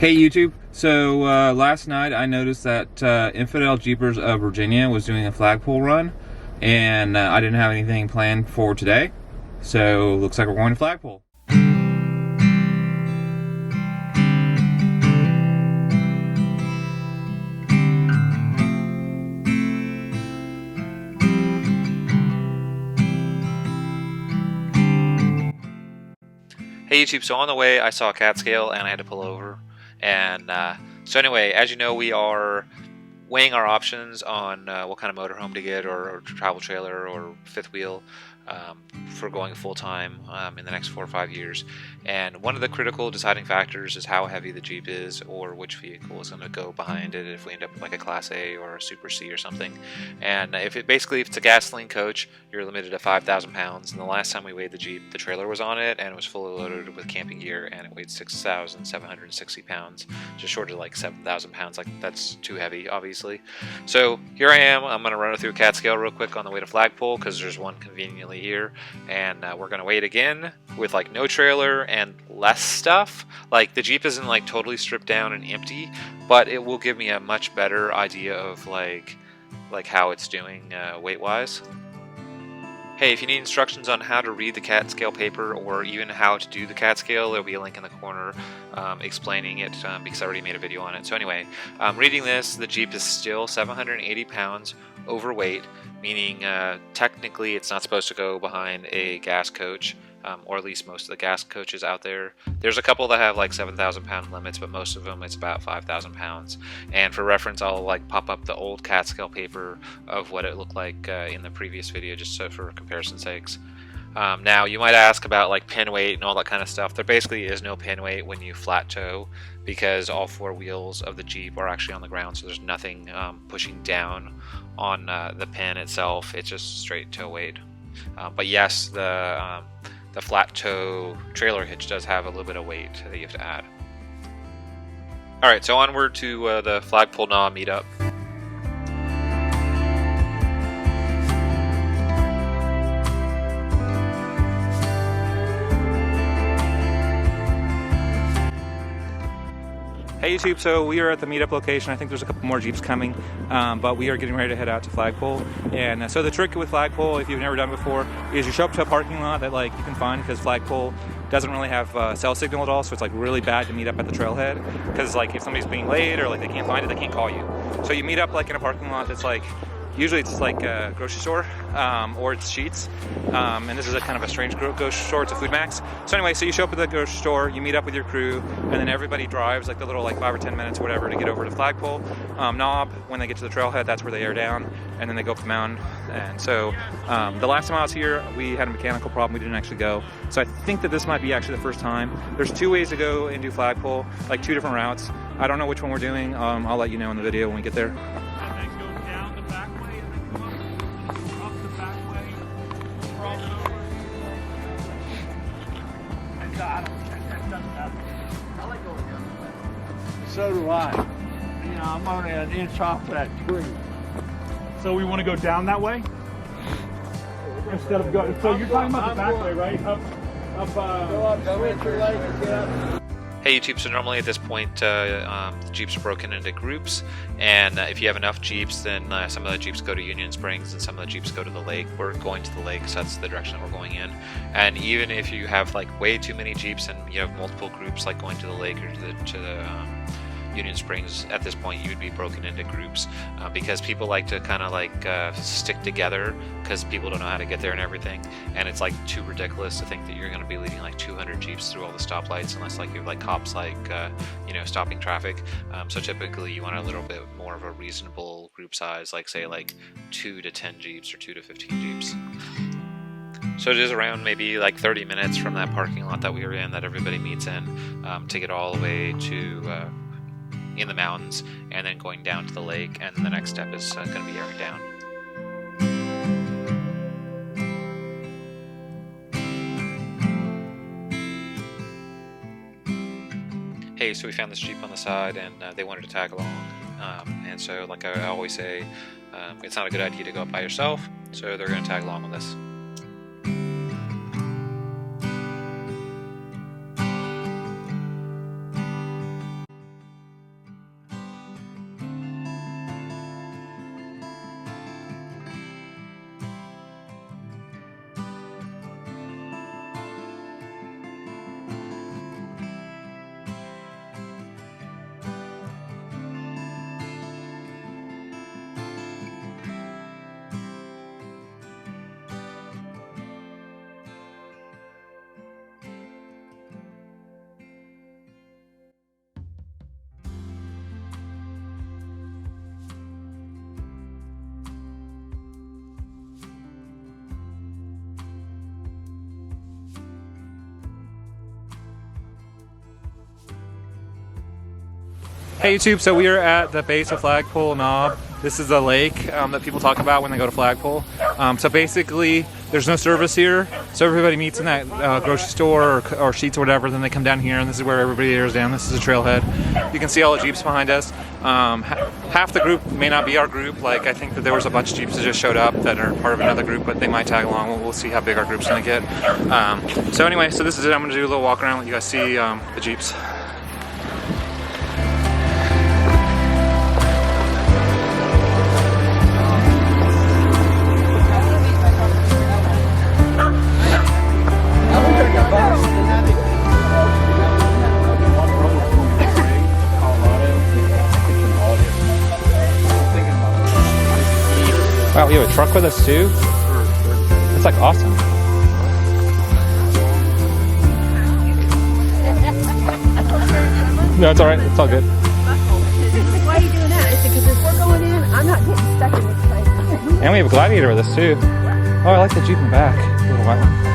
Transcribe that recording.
Hey YouTube, so last night I noticed that Infidel Jeepers of Virginia was doing a flagpole run, and I didn't have anything planned for today, so looks like we're going to flagpole. Hey YouTube, so on the way I saw a Catscale and I had to pull over. And so anyway, as you know, we are weighing our options on what kind of motorhome to get, or travel trailer, or fifth wheel for going full-time in the next 4 or 5 years. And one of the critical deciding factors is how heavy the Jeep is, or which vehicle is going to go behind it if we end up with like a Class A or a Super C or something. And if it's a gasoline coach, you're limited to 5,000 pounds. And the last time we weighed the Jeep, the trailer was on it and it was fully loaded with camping gear, and it weighed 6,760 pounds, just short of like 7,000 pounds. Like, that's too heavy, obviously. So here I am. I'm going to run it through a Catscale real quick on the way to flagpole, because there's one conveniently here. And we're going to weigh it again with like no trailer and less stuff. Like, the Jeep isn't like totally stripped down and empty, but it will give me a much better idea of like how it's doing weight wise. Hey, if you need instructions on how to read the Catscale paper, or even how to do the Catscale, there'll be a link in the corner explaining it, because I already made a video on it. So anyway, reading this, the Jeep is still 780 pounds overweight, meaning technically it's not supposed to go behind a gas coach, or at least most of the gas coaches out there. There's a couple that have like 7,000 pound limits, but most of them it's about 5,000 pounds. And for reference, I'll like pop up the old Catscale paper of what it looked like in the previous video, just so for comparison sakes. Now you might ask about like pin weight and all that kind of stuff. There basically is no pin weight when you flat tow, because all 4 wheels of the Jeep are actually on the ground, so there's nothing pushing down on the pin itself. It's just straight tow weight. But yes, the flat tow trailer hitch does have a little bit of weight that you have to add. Alright, so onward to the flagpole gnaw meetup. Hey YouTube, so we are at the meetup location. I think there's a couple more Jeeps coming, but we are getting ready to head out to flagpole. And so the trick with flagpole, if you've never done it before, is you show up to a parking lot that like you can find, because flagpole doesn't really have cell signal at all, so it's like really bad to meet up at the trailhead, because like if somebody's being late or like they can't find it, they can't call you. So you meet up like in a parking lot that's like, usually it's like a grocery store, or it's Sheetz, and this is a kind of a strange grocery store. It's a Food Max. So anyway, so you show up at the grocery store, you meet up with your crew, and then everybody drives like the little like 5 or 10 minutes or whatever to get over to flagpole knob. When they get to the trailhead, that's where they air down, and then they go up the mountain. And so the last time I was here, we had a mechanical problem. We didn't actually go. So I think that this might be actually the first time. There's 2 ways to go and do flagpole, like 2 different routes. I don't know which one we're doing. I'll let you know in the video when we get there. So do I. You know, I'm only an inch off that tree. So we want to go down that way instead of going. So you're talking about the back way, right? Go up, go into the lake and get up. Hey YouTube, so normally at this point the Jeeps are broken into groups, and if you have enough Jeeps, then some of the Jeeps go to Union Springs and some of the Jeeps go to the lake. We're going to the lake, so that's the direction that we're going in. And even if you have like way too many Jeeps and you have multiple groups like going to the lake or to the Union Springs, at this point you would be broken into groups, because people like to kind of like stick together, because people don't know how to get there and everything, and it's like too ridiculous to think that you're going to be leading like 200 Jeeps through all the stoplights unless like you have like cops like you know, stopping traffic. So typically you want a little bit more of a reasonable group size, like say like 2 to 10 Jeeps or 2 to 15 Jeeps. So it is around maybe like 30 minutes from that parking lot that we were in, that everybody meets in, to get all the way to in the mountains, and then going down to the lake, and the next step is going to be airing down. Hey, so we found this Jeep on the side, and they wanted to tag along, and so like I always say, it's not a good idea to go up by yourself, so they're going to tag along with us. Hey YouTube, so we are at the base of Flagpole Knob. This is a lake that people talk about when they go to Flagpole. So basically, there's no service here, so everybody meets in that grocery store or Sheets or whatever, then they come down here, and this is where everybody airs down. This is a trailhead. You can see all the Jeeps behind us. Half the group may not be our group. Like, I think that there was a bunch of Jeeps that just showed up that are part of another group, but they might tag along. We'll see how big our group's gonna get. So anyway, so this is it. I'm gonna do a little walk around, let you guys see the Jeeps. Wow, we have a truck with us too? That's like awesome. No, it's alright, it's all good. Why are you doing that? It's because if we're going in, I'm not getting stuck in this place. And we have a Gladiator with us too. Oh, I like the Jeep in the back. Little white one.